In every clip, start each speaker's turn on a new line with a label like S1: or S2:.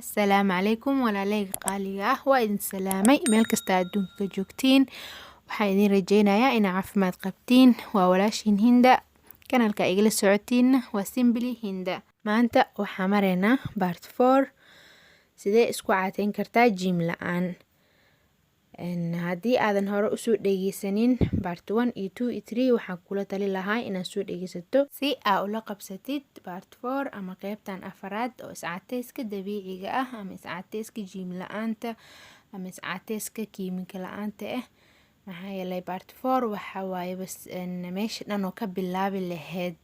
S1: Asalaamu calaykum walaalayga qaaliga ah waa idin salaamay meel kasta adduunka joogtiin. Waxaan idin rajeynayaa inaa caafimaad qabtiin. Waa walaashiin Hinda, kanaalka igala socotiin waa Simply Hinda. Maanta waxaa maraynaa part 4 sidee isku caateyn kartaa gym la'aan. Haddii aadan hore usoo dhegeysanin part 1 iyo 2 iyo 3 waxaan kula tali lahaa inaad soo dhegeysato si aa ula qabsatid part 4 ama qeybtan afaraad oo iscaateyska dabiiciga ah ama iscaateyska gym la'aanta ama iscaateyska kiimika la'aanta ah. Maxaa yeelay part 4 waxa waaye bas meesha dhan oo ka bilaabi lahayd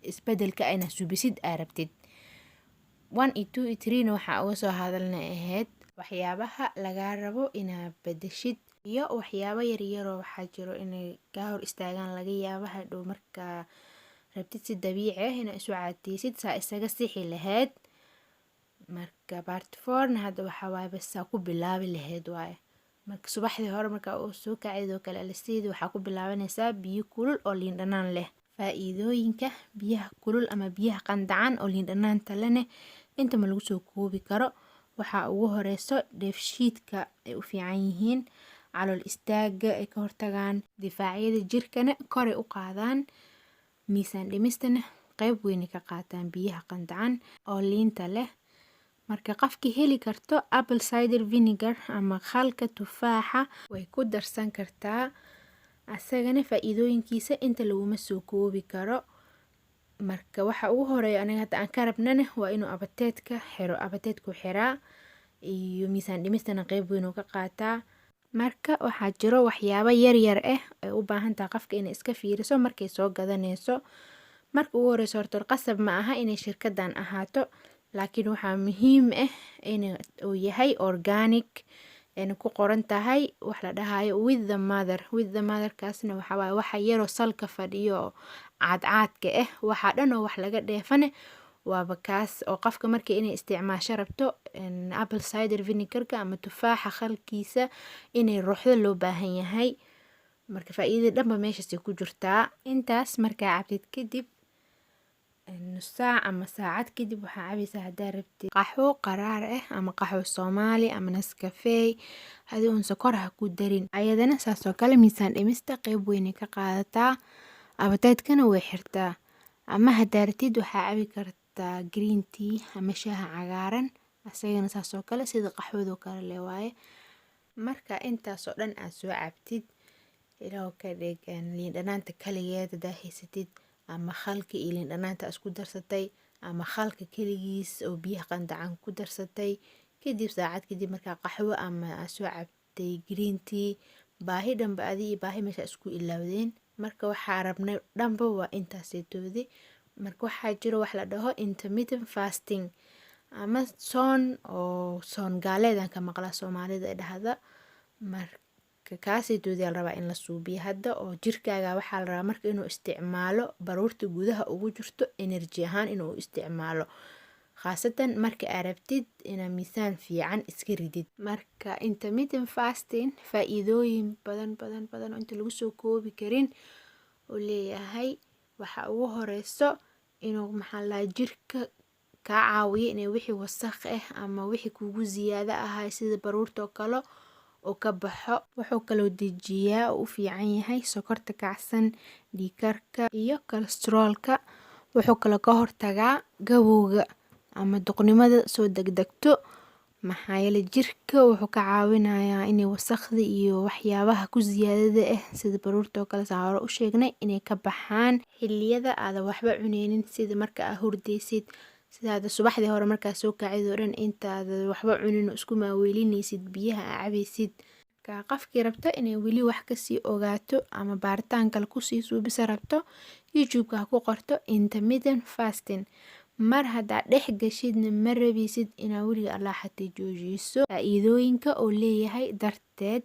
S1: isbedelka ayna subisid aa rabtid. 1 iyo 2 iyo 3 waxaa uga soo hadalna ahayd waxyaabaha lagaa rabo inaad bedeshid iyo waxyaabo yaryaroo waxaa jiro inay kaa hor istaagaan laga yaabo hadhow markaa rabtid si dabiici ah inaad isu caateysid saa isaga sixi lahayd. Marka part 4 na hadda waxaa waaye bas saa ku bilaabi lahayd waaye. Marka subaxdii hore markaa uu soo kacid oo kale alisteedii waxaa ku bilaabanaysaa biyo kulul oo liin dhanaan leh. Faa'iidooyinka biyaha kulul ama biyaha qandacan oo liin dhanaanta leh inta ma lagu soo koobi karo. Waxaa ugu horeyso dheefshiidka ay u fiican yihiin, calool istaaga ay ka hortagaan, difaacyada jirkana kor ay u qaadaan, miisaan dhimistana qayb weyn ka qaataan biyaha qandacan oo liinta leh. Marka qofkii heli karto apple cider vinegar ama khalka tufaaxa way ku darsan kartaa. Asagana faa'iidooyinkiisa inta laguma soo koobi karo. Marka waxa ugu horeeya aniga hadda aan ka rabnana waa inuu abateedku xiraa iyo miisaan dhimistana qayb weyn ka qaataa. Marka waxaa jiro waxyaabo yaryar ah ay u baahan tahay qofka inay iska fiiriso markay soo gadanayso. Marka ugu horeyso horta qasab ma aha inay shirkaddan ahaato, laakiin waxaa muhiim ah inuu yahay organic ku qoran tahay wax la dhahayo with the mother kaasna waxa waaye waxa yaroo salka fadhiyo caadka ah waxa dhan oo wax laga dheefane waaba kaas oo qofka markii inay isticmaasho rabto apple cider vinegar-ka ama tufaaxa khalkiisa inay ruuxdo loo baahan yahay. Marka faa'iidada dhanba meeshaas ku jirtaa. Intaas markaa cabtid kadib nus saac ama saacad kadib waxaa cabaysaa haddaa rabtid qaxwo qaraar ah ama qaxwo Soomaali ama Nescafe hadii uun sokor ha ku darin. Ayadana saas oo kale miisaan dhimista qayb weyn ka qaadataa, abateedkana way xirtaa. Ama haddaa rabtid waxaa cabi kartaa green tea ama shaaha cagaaran asagana saas oo kale sida qaxwada kale leh waaye. Marka intaas oo dhan aad soo cabtid ilaahu ka dhig liin dhanaanta kaligeed haddaa haysatid ama khalka iyo liin dhanaanta isku darsatay ama khalka kaligiis oo biyaha qandacan ku darsatay kadib saacad kadib markaa qaxwo ama aad soo cabtay green tea baahi dhanba adii baahi meesha isku ilaawdeen. Marka waxaa rabnay dhanba waa intaasaytoodi. Marka waxaa jiro wax la dhaho intermittent fasting ama soon gaaleedan ka maqla Soomaalida dhahda. Marka kaasaytoodi la rabaa in la suubiyo hadda oo jirkaaga waxaa la rabaa marka inuu isticmaalo baruurta gudaha ugu jirto energy ahaan inuu isticmaalo. Khaasatan marka aad rabtid inaad miisaan fiican iska ridid. Marka intermittent fasting faa'iidooyin badan oo inta lagu soo koobi karin oo leeyahay. Waxa ugu horeyso inuu jirka ka caawiyo inay wixii wasakh ah ama wixii kugu ziyaada ahay sida baruurta oo kale oo ka baxo. Wuxuu kaloo dejiyaa u fiican yahay sokorta kacsan, dhiig karka iyo kolestaroolka. Wuxuu kaloo ka hortagaa gabowga ama duqnimada soo degdegto. Maxaa yeelay jirka wuxuu ka caawinayaa inay wasakhda iyo waxyaabaha ku ziyaadada ah sida baruurta oo kale saan hore u sheegnay inay ka baxaan xilliyada aad waxba cuneynin sida marka aad hurdaysid. Sida subaxdii hore markaa soo kacid oo dhan intaad waxba cunin isku maaweelinaysid biyaha aad cabaysid. Ka qofkii rabto inay weli wax ka sii ogaato ama baaritaan kale ku sii suubisa rabto YouTube-ka ku qorto intermittent fasting. Mar haddaa dhex gashidna ma rabisid inaa weliga Allah xatay joojiso faa'iidooyinka oo leeyahay darteed.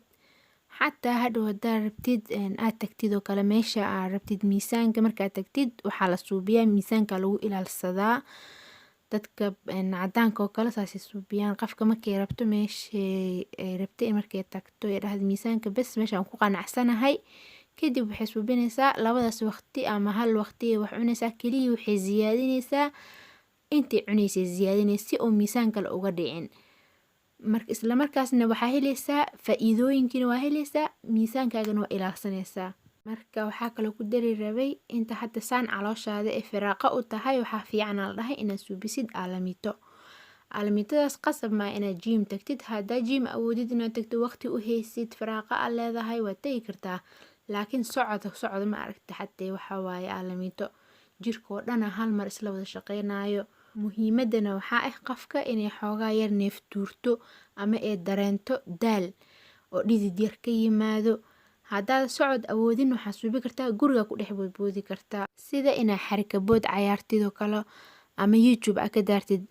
S1: Xataa hadhow haddaa rabtid aad tagtid oo kale meesha aad rabtid miisaanka markaad tagtid waxaa la suubiyaa miisaanka lagu ilaalsadaa. Dadka cadaanka oo kale saasi suubiyaan qofka markay rabto meesha ay rabtay markay tagto ay dhahdo miisaanka bas meeshaan ku qanacsanahay kadib waxay suubinaysaa labadaas waqti ama hal waqti wax cunaysaa kaliya waxay ziyaadinaysaa intii cunaysay ziyaadinaysa si oo miisaan kale uga dhicin. isla markaasna waxaa helaysaa faa'iidooyinkiina waa helaysaa, miisaankaagana waa ilaashanaysaa. Marka waxaa kaloo ku dari rabay inta hadda saan calooshaada ee firaaqa u tahay, waxaa fiican la dhahay inaad suubisid aalamiito. aalamiitadaas qasab maa inaad gym tagtid. haddaa gym awoodid inaad tagto waqti u haysid firaaqa aad leedahay waad tagi kartaa, laakiin socod ma aragta xatee waxaa waaye aalamiito jirkoo dhana hal mar isla wada shaqeynayo. muhiimadana waxaa ah qofka inay xoogaa yar neef tuurto ama ay dareento daal oo dhidid yar ka yimaado. haddaad socod awoodin waxaa suubi kartaa guriga ku dhex boodboodi kartaa, sida inaa xarikabood cayaartid oo kale ama YouTube ka daartid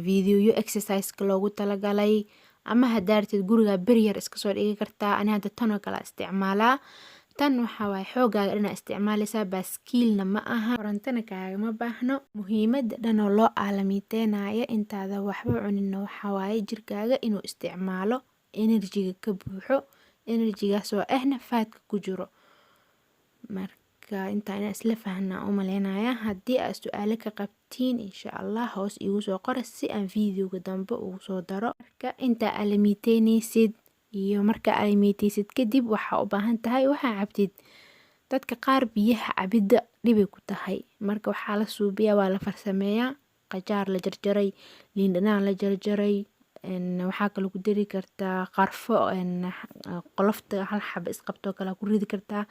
S1: videoyo exercise-ka loogu talagalay, ama hadaartid guriga beryar iska soo dhigi kartaa. ani hadda tan oo kale isticmaalaa. tan waxaa waaye xoogaaga dhanaa isticmaalaysaa, baaskiilna ma aha, korantana kaagama baahno. muhiimada dhan oo loo aalamiiteynayo intaada waxba cuninna waxaa waaye jirkaaga inuu isticmaalo enerjiga ka buuxo, enerjigaas oo ahna faadka ku jiro. marka intaa inaan isla fahnaa u maleynayaa. haddii aad su-aalo ka qabtiin insha Allah hoos igu soo qora si aan videoga dambe ugu soo daro. marka intaa aalamiiteynaysid iyo marka aalamiiteysid kadib waxaa u baahan tahay waxaa cabtid. dadka qaar biyaha cabidda dhibay ku tahay, marka waxaa la suubiyaa, waa la farsameeyaa. qajaar la jarjaray, liin dhanaan la jarjaray, waxaa kaloo ku dari kartaa qarfo, qolofta hal xaba isqabtoo kale ku ridi kartaa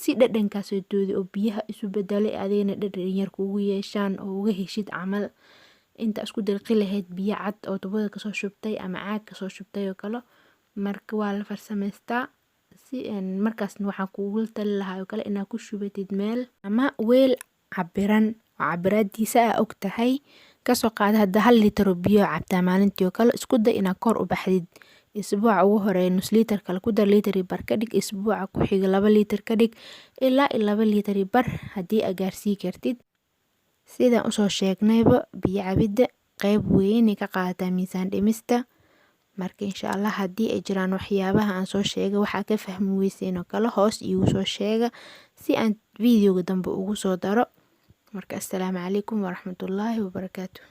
S1: si dhadhankaasoo doodi oo biyaha isu bedelay adeena dhadhan yar kugu yeeshaan oo uga heshid camal. inta isku dalqi lahayd biyo cad oo tubada kasoo shubtay ama caag kasoo shubtay oo kale. marka waa la farsameystaa. si markaasna waxaan kugu tali lahaa oo kale inaad ku shubatid meel ama weel cabiran oo cabiraadiisa aa og tahay. kasoo qaada hadda 1 litir oo biyo cabtaa maalintii oo kale, isku day inaad kor u baxdid. isbuuca ugu horeeya nus litir kale ku dar, litir iyo bar ka dhig. isbuuca ku xiga 2 litir ka dhig ilaa 2 litir iyo bar haddii aad gaarsii kartid. sidaan usoo sheegnayba biyo cabidda qayb weynay ka qaadataa miisaan dhimista. marka insha Allah haddii ay jiraan waxyaabaha aan soo sheegay waxaa ka fahmi weyseen oo kale hoos iigu soo sheega si aan videoga dambe ugu soo daro. marka assalaamu calaykum waraxmatullaahi wabarakaatuh.